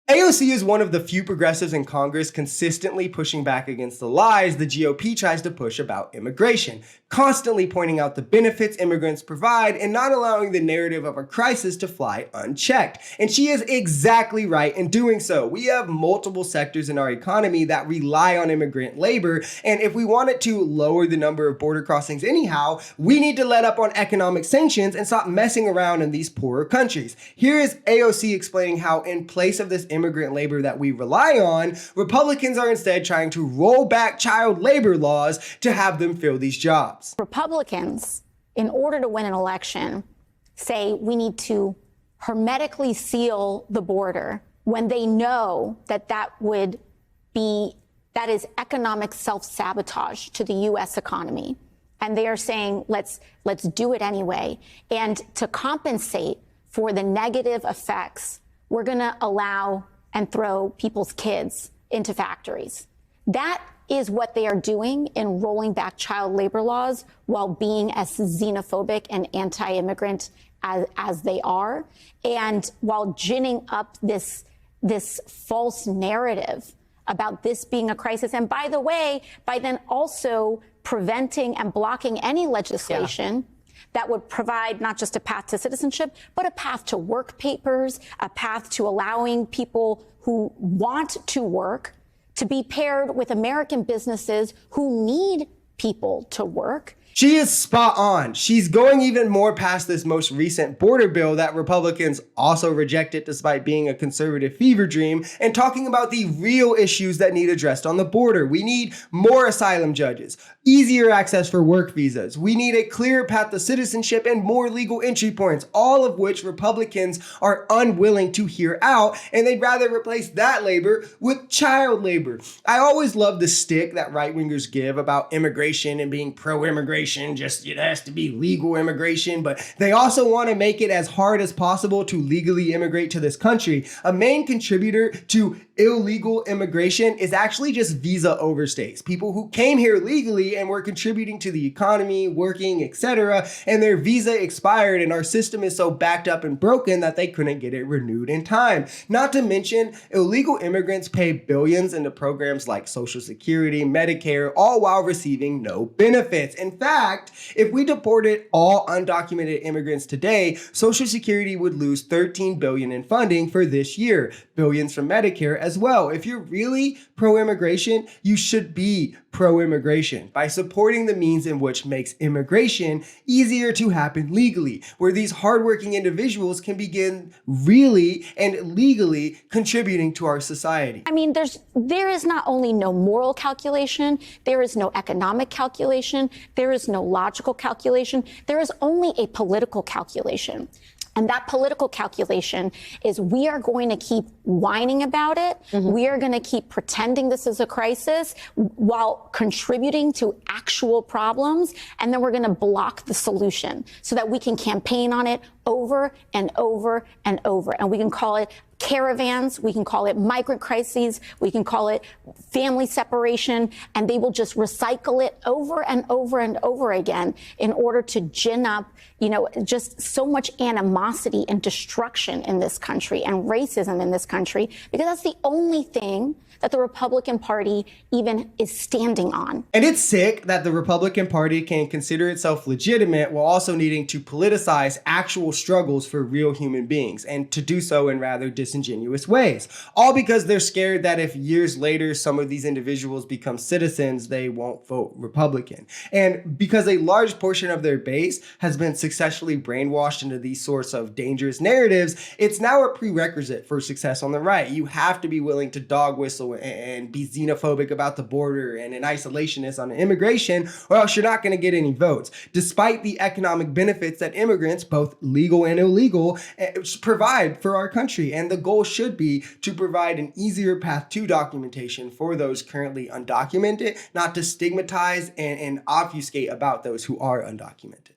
AOC is one of the few progressives in Congress consistently pushing back against the lies the GOP tries to push about immigration, constantly pointing out the benefits immigrants provide and not allowing the narrative of a crisis to fly unchecked. And she is exactly right in doing so. We have multiple sectors in our economy that rely on immigrant labor, and if we wanted to lower the number of border crossings anyhow, we need to let up on economic sanctions and stop messing around in these poorer countries. Here is AOC explaining how, in place of this immigrant labor that we rely on, Republicans are instead trying to roll back child labor laws to have them fill these jobs. Republicans, in order to win an election, say we need to hermetically seal the border when they know that that is economic self-sabotage to the U.S. economy. And they are saying, let's do it anyway. And to compensate for the negative effects, we're going to allow and throw people's kids into factories. That is what they are doing in rolling back child labor laws while being as xenophobic and anti-immigrant as they are, and while ginning up this false narrative about this being a crisis. And by the way, by then also preventing and blocking any legislation that would provide not just a path to citizenship, but a path to work papers, a path to allowing people who want to work to be paired with American businesses who need people to work. She is spot on. She's going even more past this most recent border bill that Republicans also rejected despite being a conservative fever dream, and talking about the real issues that need addressed on the border. We need more asylum judges, easier access for work visas. We need a clearer path to citizenship and more legal entry points, all of which Republicans are unwilling to hear out, and they'd rather replace that labor with child labor. I always love the stick that right-wingers give about immigration and being pro-immigration. Just it has to be legal immigration, but they also want to make it as hard as possible to legally immigrate to this country. A main contributor to illegal immigration is actually just visa overstays. People who came here legally and were contributing to the economy, working, etc., and their visa expired, and our system is so backed up and broken that they couldn't get it renewed in time. Not to mention, illegal immigrants pay billions into programs like Social Security, Medicare, all while receiving no benefits. In fact, if we deported all undocumented immigrants today, Social Security would lose $13 billion in funding for this year, billions from Medicare as well. If you're really pro-immigration, you should be pro-immigration by supporting the means in which makes immigration easier to happen legally, where these hardworking individuals can begin really and legally contributing to our society. I mean, there is not only no moral calculation, there is no economic calculation, there is no logical calculation, there is only a political calculation. And that political calculation is we are going to keep whining about it. We are going to keep pretending this is a crisis while contributing to actual problems. And then we're going to block the solution so that we can campaign on it over and over and over. And we can call it caravans, we can call it migrant crises, we can call it family separation, and they will just recycle it over and over and over again in order to gin up, just so much animosity and destruction in this country and racism in this country, because that's the only thing that the Republican Party even is standing on. And it's sick that the Republican Party can consider itself legitimate while also needing to politicize actual struggles for real human beings, and to do so in rather disingenuous ways. All because they're scared that if years later some of these individuals become citizens, they won't vote Republican. And because a large portion of their base has been successfully brainwashed into these sorts of dangerous narratives, it's now a prerequisite for success on the right. You have to be willing to dog whistle and be xenophobic about the border and an isolationist on immigration, or else you're not going to get any votes, despite the economic benefits that immigrants, both legal and illegal, provide for our country. And the goal should be to provide an easier path to documentation for those currently undocumented, not to stigmatize and obfuscate about those who are undocumented.